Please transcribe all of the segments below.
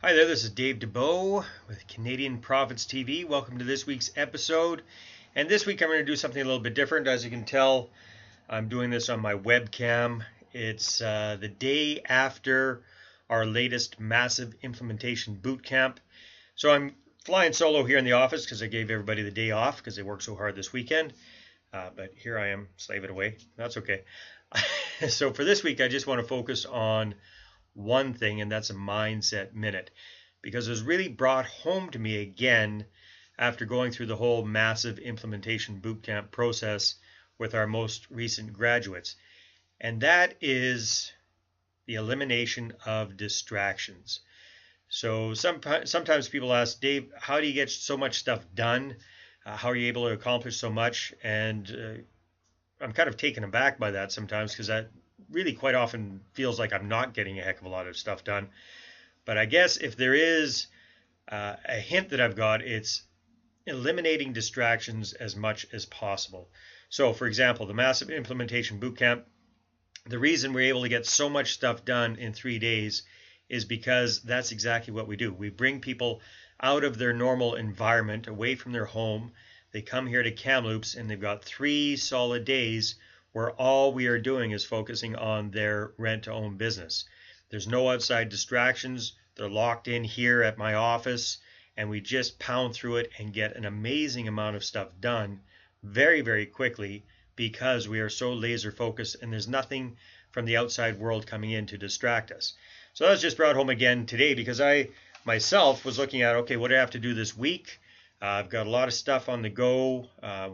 Hi there, this is Dave Dubeau with Canadian Profits TV. Welcome to this week's episode. And this week I'm going to do something a little bit different. As you can tell, I'm doing this on my webcam. It's the day after our latest Massive Implementation Bootcamp. So I'm flying solo here in the office because I gave everybody the day off because they worked so hard this weekend. But here I am, slaving away. That's okay. So for this week, I just want to focus on one thing, and that's a mindset minute, because it was really brought home to me again after going through the whole Massive Implementation Bootcamp process with our most recent graduates, and that is the elimination of distractions. So sometimes people ask, Dave, how do you get so much stuff done? How are you able to accomplish so much? And I'm kind of taken aback by that sometimes, because that really quite often feels like I'm not getting a heck of a lot of stuff done. But I guess if there is a hint that I've got, it's eliminating distractions as much as possible. So for example, the Massive Implementation Bootcamp, the reason we're able to get so much stuff done in 3 days is because that's exactly what we do. We bring people out of their normal environment, away from their home. They come here to Kamloops and they've got 3 solid days where all we are doing is focusing on their rent-to-own business. There's no outside distractions. They're locked in here at my office, and we just pound through it and get an amazing amount of stuff done very, very quickly because we are so laser focused and there's nothing from the outside world coming in to distract us. So that was just brought home again today because I myself was looking at, okay, what do I have to do this week? I've got a lot of stuff on the go.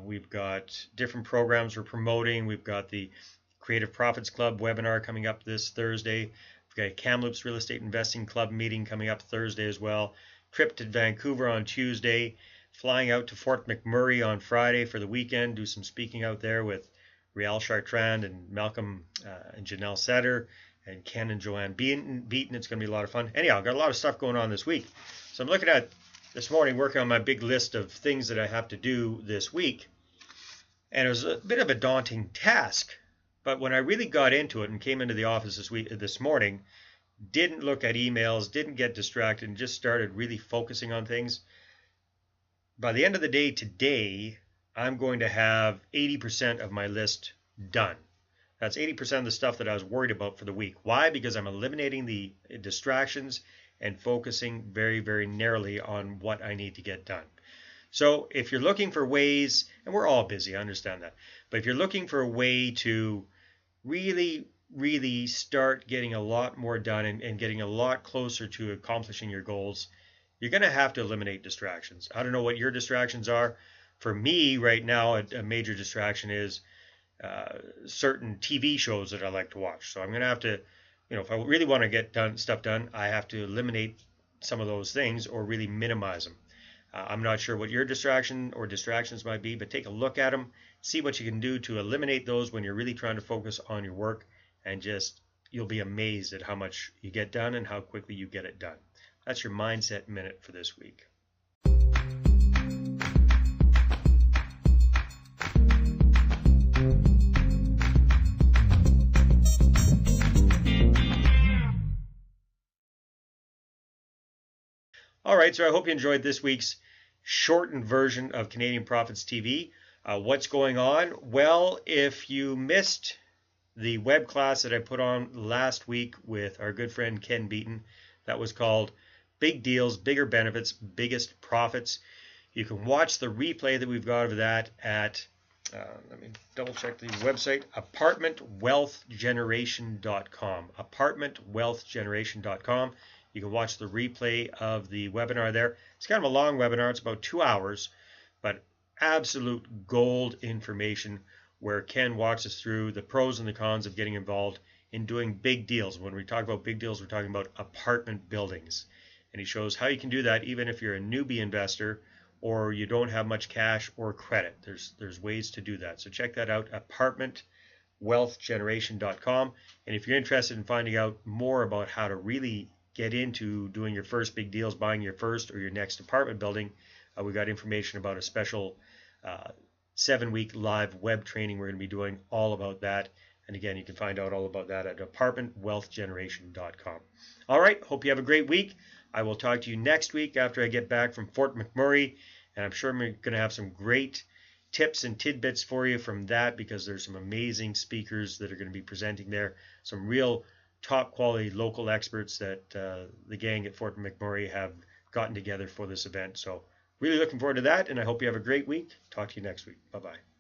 We've got different programs we're promoting. We've got the Creative Profits Club webinar coming up this Thursday. We've got a Kamloops Real Estate Investing Club meeting coming up Thursday as well. Trip to Vancouver on Tuesday. Flying out to Fort McMurray on Friday for the weekend. Do some speaking out there with Riel Chartrand and Malcolm and Janelle Setter and Ken and Joanne Beaton. It's going to be a lot of fun. Anyhow, I've got a lot of stuff going on this week. So I'm looking at this morning, working on my big list of things that I have to do this week. And it was a bit of a daunting task. But when I really got into it and came into the office this morning, didn't look at emails, didn't get distracted, and just started really focusing on things. By the end of the day today, I'm going to have 80% of my list done. That's 80% of the stuff that I was worried about for the week. Why? Because I'm eliminating the distractions and focusing very, very narrowly on what I need to get done. So if you're looking for ways, and we're all busy, I understand that, but if you're looking for a way to really, really start getting a lot more done and getting a lot closer to accomplishing your goals, you're going to have to eliminate distractions. I don't know what your distractions are. For me right now, a major distraction is certain TV shows that I like to watch. So I'm going to have to, if I really want to get stuff done, I have to eliminate some of those things or really minimize them. I'm not sure what your distraction or distractions might be, but take a look at them, see what you can do to eliminate those when you're really trying to focus on your work, and you'll be amazed at how much you get done and how quickly you get it done. That's your mindset minute for this week. All right, so I hope you enjoyed this week's shortened version of Canadian Profits TV. What's going on? Well, if you missed the web class that I put on last week with our good friend Ken Beaton, that was called Big Deals, Bigger Benefits, Biggest Profits. You can watch the replay that we've got of that at, let me double check the website, apartmentwealthgeneration.com, apartmentwealthgeneration.com. You can watch the replay of the webinar there. It's kind of a long webinar. It's about 2 hours, but absolute gold information where Ken walks us through the pros and the cons of getting involved in doing big deals. When we talk about big deals, we're talking about apartment buildings. And he shows how you can do that even if you're a newbie investor or you don't have much cash or credit. There's ways to do that. So check that out, apartmentwealthgeneration.com. And if you're interested in finding out more about how to really get into doing your first big deals, buying your first or your next apartment building, we got information about a special 7-week live web training we're going to be doing all about that. And again, you can find out all about that at apartmentwealthgeneration.com. All right, hope you have a great week. I will talk to you next week after I get back from Fort McMurray, and I'm sure I'm going to have some great tips and tidbits for you from that, because there's some amazing speakers that are going to be presenting there, some real top quality local experts that the gang at Fort McMurray have gotten together for this event. So really looking forward to that, and I hope you have a great week. Talk to you next week. Bye-bye.